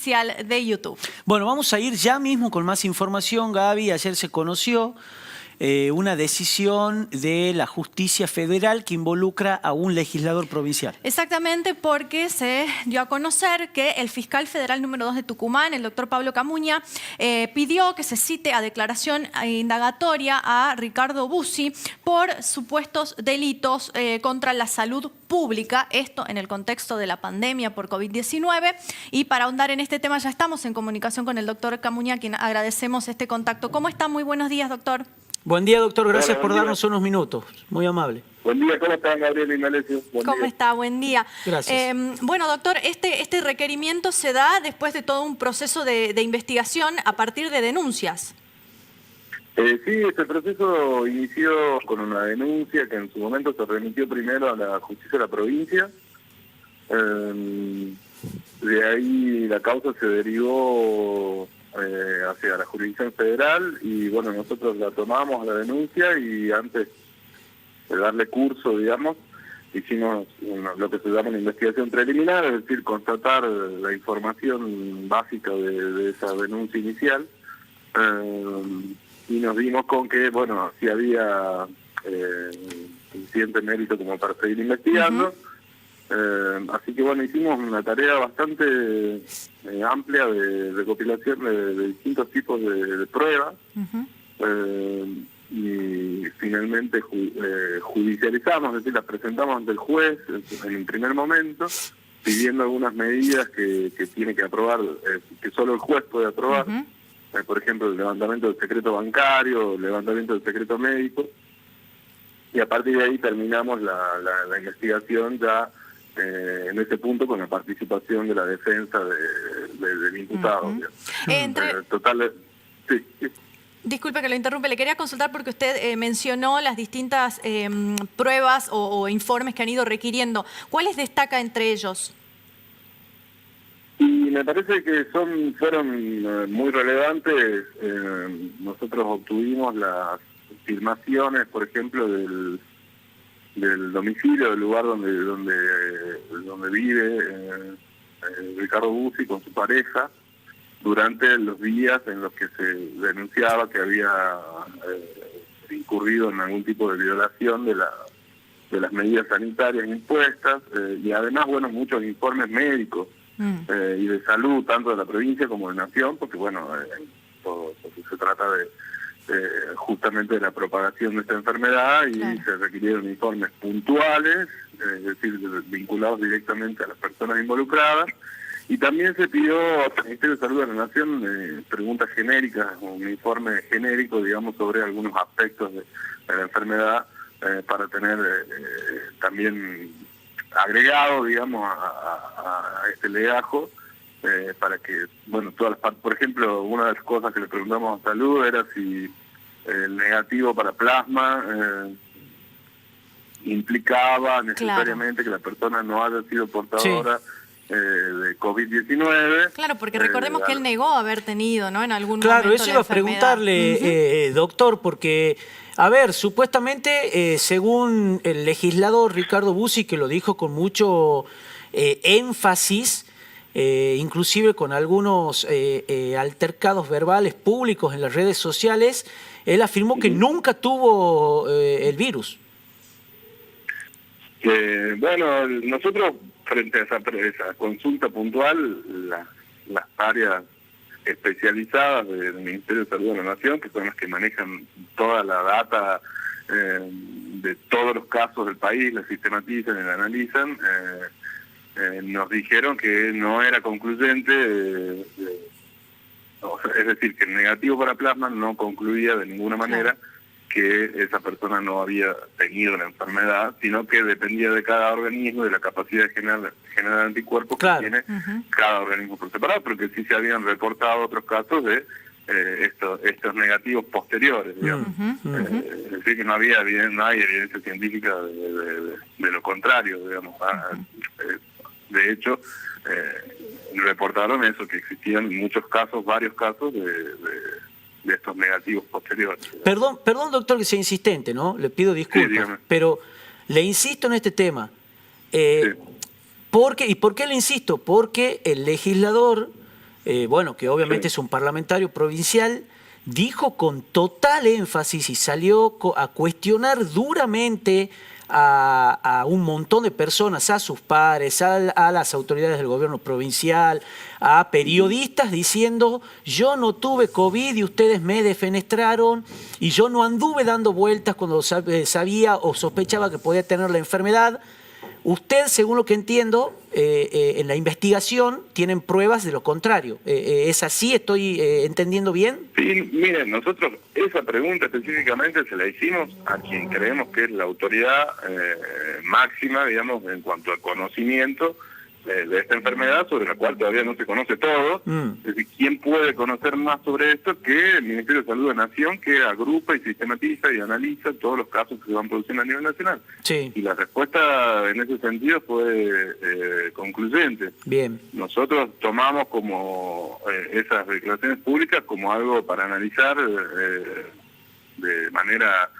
de YouTube. Bueno, vamos a ir ya mismo con más información, Gaby. Ayer se conoció una decisión de la Justicia Federal que involucra a un legislador provincial. Exactamente, porque se dio a conocer que el fiscal federal número 2 de Tucumán, el doctor Pablo Camuña, pidió que se cite a declaración indagatoria a Ricardo Bussi por supuestos delitos contra la salud pública, esto en el contexto de la pandemia por COVID-19. Y para ahondar en este tema ya estamos en comunicación con el doctor Camuña, a quien agradecemos este contacto. ¿Cómo está? Muy buenos días, doctor. Buen día, doctor. Gracias Hola, por día. darnos unos minutos. Muy amable. Buen día, ¿cómo están, Gabriel y Malecio? ¿Cómo está? Buen día. Gracias. Bueno, doctor, este requerimiento se da después de todo un proceso de investigación a partir de denuncias. Sí, este proceso inició con una denuncia que en su momento se remitió primero a la justicia de la provincia. De ahí la causa se derivó hacia la jurisdicción federal y bueno, nosotros la tomamos la denuncia y antes de darle curso, digamos, hicimos lo que se llama una investigación preliminar, es decir, constatar la información básica de esa denuncia inicial. Y nos dimos con que, bueno, si había suficiente mérito como para seguir investigando. Así que, bueno, hicimos una tarea bastante amplia de recopilación de distintos tipos de pruebas. Y finalmente judicializamos, es decir, las presentamos ante el juez en el primer momento, pidiendo algunas medidas que tiene que aprobar, que solo el juez puede aprobar. Por ejemplo, el levantamiento del secreto bancario, el levantamiento del secreto médico, y a partir de ahí terminamos la investigación ya en ese punto con la participación de la defensa del imputado. Total, sí. Disculpe que lo interrumpe, le quería consultar porque usted mencionó las distintas pruebas o informes que han ido requiriendo. ¿Cuáles destaca entre ellos? Y me parece que fueron muy relevantes. Nosotros obtuvimos las filmaciones, por ejemplo, del domicilio, del lugar donde vive Ricardo Bussi con su pareja, durante los días en los que se denunciaba que había incurrido en algún tipo de violación de las medidas sanitarias impuestas, y además, bueno, muchos informes médicos y de salud, tanto de la provincia como de Nación, porque, bueno, porque se trata justamente de la propagación de esta enfermedad y claro, se requirieron informes puntuales, es decir, vinculados directamente a las personas involucradas. Y también se pidió al Ministerio de Salud de la Nación preguntas genéricas, un informe genérico, digamos, sobre algunos aspectos de la enfermedad para tener también agregado, digamos, a este legajo, para que, bueno, todas las partes, por ejemplo, una de las cosas que le preguntamos a Salud era si el negativo para plasma implicaba necesariamente que la persona no haya sido portadora de COVID-19. Claro, porque recordemos que él negó haber tenido, ¿no?, en algún momento Claro, eso iba a preguntarle, doctor, porque, a ver, supuestamente, según el legislador Ricardo Bussi, que lo dijo con mucho énfasis, inclusive con algunos altercados verbales públicos en las redes sociales, él afirmó que nunca tuvo el virus. Bueno, nosotros, frente a esa consulta puntual, las áreas especializadas del Ministerio de Salud de la Nación, que son las que manejan toda la data de todos los casos del país, la sistematizan y la analizan, nos dijeron que no era concluyente, es decir, que el negativo para plasma no concluía de ninguna manera que esa persona no había tenido la enfermedad, sino que dependía de cada organismo, de la capacidad de generar anticuerpos que tiene cada organismo por separado, pero que sí se habían reportado otros casos de estos negativos posteriores, digamos. Es decir, que no hay evidencia científica de lo contrario, digamos. De hecho, reportaron eso, que existían muchos casos, varios casos de estos negativos posteriores. Perdón, doctor, que sea insistente, ¿no? Le pido disculpas, pero le insisto en este tema. ¿Y por qué le insisto? Porque el legislador bueno, que obviamente Sí. es un parlamentario provincial, dijo con total énfasis y salió a cuestionar duramente a un montón de personas, a sus pares, a las autoridades del gobierno provincial, a periodistas diciendo: yo no tuve COVID y ustedes me defenestraron y yo no anduve dando vueltas cuando sabía o sospechaba que podía tener la enfermedad. Usted, según lo que entiendo, en la investigación tienen pruebas de lo contrario. ¿Es así? ¿Estoy entendiendo bien? Sí, miren, nosotros esa pregunta específicamente se la hicimos a quien creemos que es la autoridad máxima, digamos, en cuanto al conocimiento de esta enfermedad, sobre la cual todavía no se conoce todo. Es decir, ¿quién puede conocer más sobre esto que el Ministerio de Salud de la Nación, que agrupa y sistematiza y analiza todos los casos que se van produciendo a nivel nacional? Sí. Y la respuesta en ese sentido fue concluyente. Bien. Nosotros tomamos como esas declaraciones públicas como algo para analizar de manera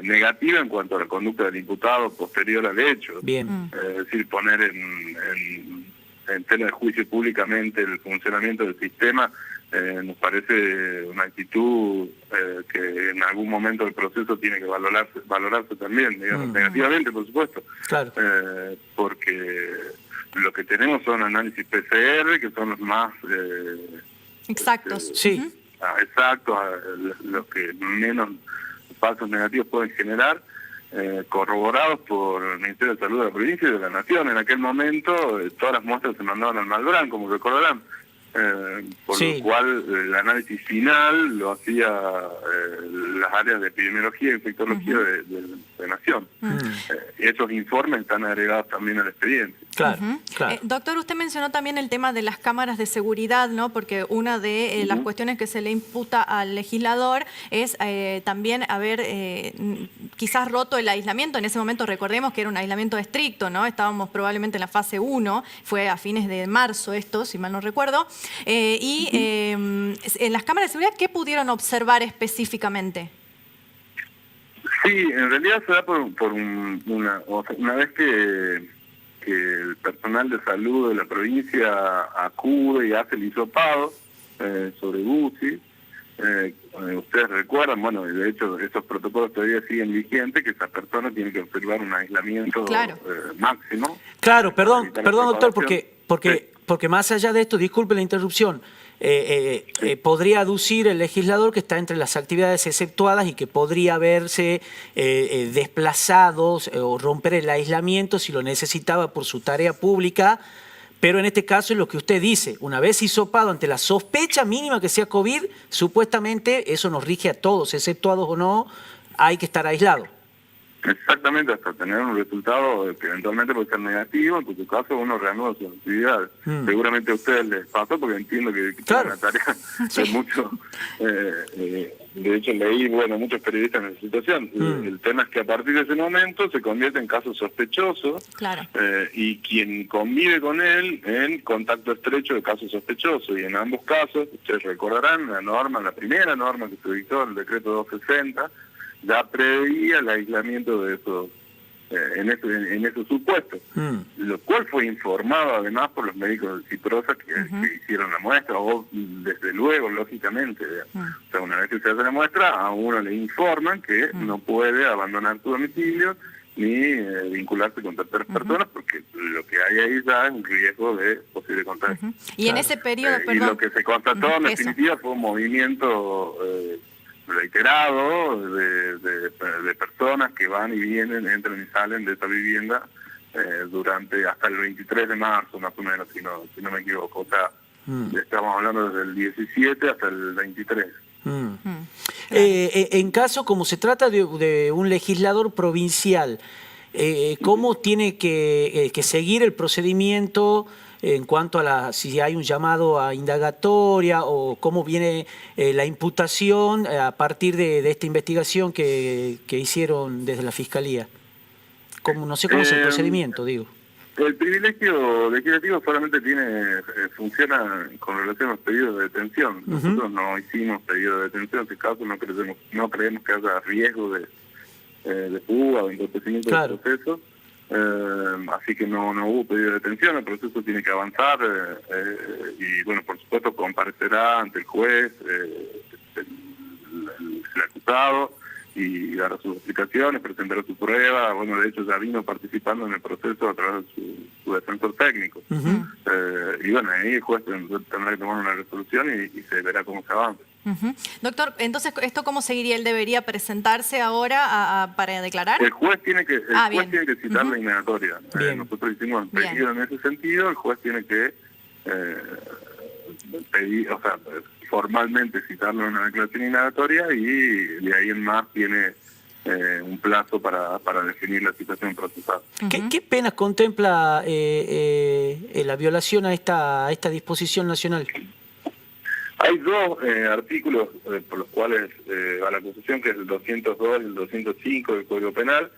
negativa en cuanto a la conducta del imputado posterior al hecho. Bien. Es decir, poner en tela de juicio públicamente el funcionamiento del sistema nos parece una actitud que en algún momento del proceso tiene que valorarse también, digamos, negativamente, por supuesto. Claro. Porque lo que tenemos son análisis PCR, que son los más Exactos. Sí. exactos, los que menos falsos negativos pueden generar, corroborados por el Ministerio de Salud de la provincia y de la Nación. En aquel momento todas las muestras se mandaban al Malbrán, como recordarán, por Sí. lo cual el análisis final lo hacía las áreas de epidemiología y infectología de Nación. Esos informes están agregados también al expediente. Claro, claro. Doctor, usted mencionó también el tema de las cámaras de seguridad, ¿no? Porque una de las cuestiones que se le imputa al legislador es también haber quizás roto el aislamiento. En ese momento recordemos que era un aislamiento estricto, ¿no? Estábamos probablemente en la fase 1, fue a fines de marzo esto, si mal no recuerdo. En las cámaras de seguridad, ¿qué pudieron observar específicamente? Sí, en realidad se da por una vez que el personal de salud de la provincia acude y hace el hisopado sobre Bussi. Ustedes recuerdan, bueno, de hecho esos protocolos todavía siguen vigentes, que esa persona tiene que observar un aislamiento máximo. Claro, perdón, doctor, Sí. porque más allá de esto, disculpe la interrupción, podría aducir el legislador que está entre las actividades exceptuadas y que podría verse desplazados o romper el aislamiento si lo necesitaba por su tarea pública, pero en este caso es lo que usted dice: una vez hisopado ante la sospecha mínima que sea COVID, supuestamente eso nos rige a todos, exceptuados o no, hay que estar aislado. Exactamente, hasta tener un resultado que eventualmente puede ser negativo, en cuyo caso uno reanuda sus actividades. Seguramente a ustedes les pasó, porque entiendo que Claro. es una tarea de mucho. De hecho, leí, muchos periodistas en esa situación. El tema es que a partir de ese momento se convierte en caso sospechoso, Claro. y quien convive con él en contacto estrecho de caso sospechoso. Y en ambos casos, ustedes recordarán, la primera norma que se dictó, el decreto 260, ya preveía el aislamiento de esos en esos supuestos, lo cual fue informado además por los médicos de Ciprosa que hicieron la muestra, o desde luego, lógicamente, o sea, una vez que se hace la muestra, a uno le informan que no puede abandonar su domicilio ni vincularse con terceras personas, porque lo que hay ahí ya es un riesgo de posible contagio. Y en ese periodo, Y perdón. lo que se constató en definitiva fue un movimiento reiterado de personas que van y vienen, entran y salen de esa vivienda durante hasta el 23 de marzo, más o menos, si no me equivoco. O sea, estamos hablando desde el 17 hasta el 23. En caso, como se trata de un legislador provincial, ¿cómo tiene que seguir el procedimiento en cuanto a si hay un llamado a indagatoria o cómo viene la imputación a partir de esta investigación que hicieron desde la Fiscalía? No sé cómo es el procedimiento, digo. El privilegio legislativo solamente funciona con relación a los pedidos de detención. Nosotros no hicimos pedido de detención, en este caso no creemos que haya riesgo de fuga o entorpecimiento del proceso. así que no hubo pedido de detención, el proceso tiene que avanzar y bueno, por supuesto comparecerá ante el juez el acusado y dará sus explicaciones, presentará su prueba. Bueno, de hecho ya vino participando en el proceso a través de su defensor técnico. Y bueno, ahí el juez tendrá que tomar una resolución y se verá cómo se avanza. Doctor, entonces, ¿esto cómo seguiría? ¿Él debería presentarse ahora para declarar? El juez tiene que, citar la indagatoria. Nosotros hicimos el pedido en ese sentido, el juez tiene que pedir, o sea, formalmente citarlo en una declaración indagatoria y de ahí en más tiene un plazo para definir la situación procesal. ¿Qué penas contempla la violación a esta disposición nacional? Hay dos artículos por los cuales va la acusación, que es el 202 y el 205 del Código Penal.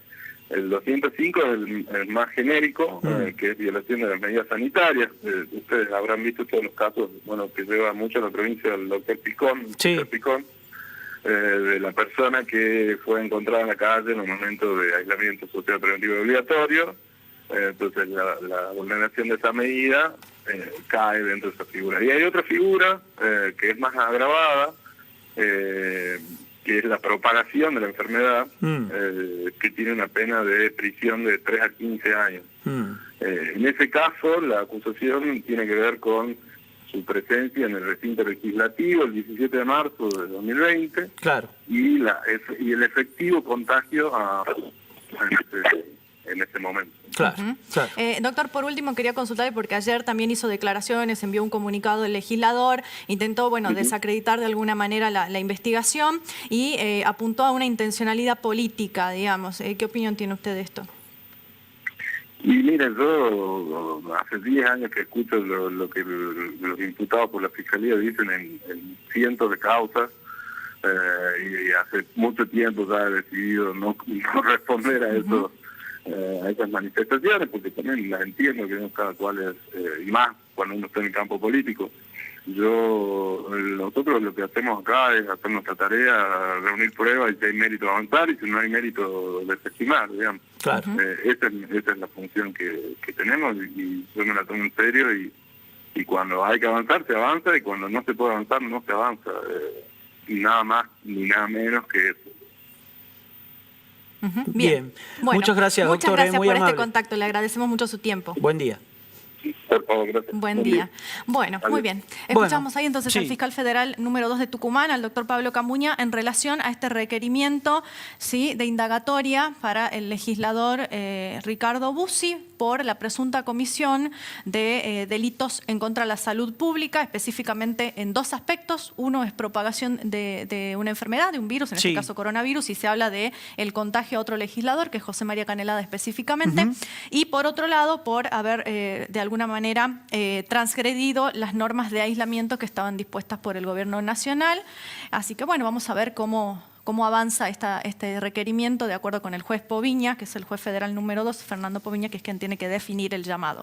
El 205 es el más genérico, que es violación de las medidas sanitarias. Ustedes habrán visto todos los casos, bueno, que lleva mucho a la provincia del doctor Picón, de la persona que fue encontrada en la calle en un momento de aislamiento social preventivo y obligatorio. Entonces la vulneración de esa medida cae dentro de esa figura. Y hay otra figura que es más agravada, que es la propagación de la enfermedad, que tiene una pena de prisión de 3 a 15 años. En ese caso, la acusación tiene que ver con su presencia en el recinto legislativo el 17 de marzo de 2020, claro, y el efectivo contagio en ese momento. Claro, claro. Doctor, por último quería consultarle porque ayer también hizo declaraciones, envió un comunicado del legislador, intentó, bueno, desacreditar de alguna manera la investigación y apuntó a una intencionalidad política, digamos. ¿Qué opinión tiene usted de esto? Y mire, yo hace 10 años que escucho lo que los imputados por la Fiscalía dicen en cientos de causas, y hace mucho tiempo ya he decidido no responder a eso. A esas manifestaciones, porque también las entiendo que no cada cual es, y más cuando uno está en el campo político. Nosotros lo que hacemos acá es hacer nuestra tarea, reunir pruebas y si hay mérito avanzar y si no hay mérito desestimar, digamos. Claro. Esa es la función que tenemos y yo me la tomo en serio y cuando hay que avanzar se avanza y cuando no se puede avanzar no se avanza. Nada más ni nada menos que eso. Bien. Bueno, muchas gracias, doctor. Muchas gracias muy por amable. este contacto. Le agradecemos mucho su tiempo. Buen día. Por favor, gracias. Buen día. Bueno, muy bien. Escuchamos ahí entonces al fiscal federal número 2 de Tucumán, al doctor Pablo Camuña, en relación a este requerimiento, ¿sí?, de indagatoria para el legislador Ricardo Bussi por la presunta comisión de delitos en contra de la salud pública, específicamente en dos aspectos. Uno es propagación de una enfermedad, de un virus, en este caso coronavirus, y se habla de el contagio a otro legislador, que es José María Canelada específicamente. Y por otro lado, por haber de alguna manera transgredido las normas de aislamiento que estaban dispuestas por el gobierno nacional. Así que bueno, vamos a ver cómo avanza este requerimiento de acuerdo con el juez Poviña, que es el juez federal número 2, Fernando Poviña, que es quien tiene que definir el llamado.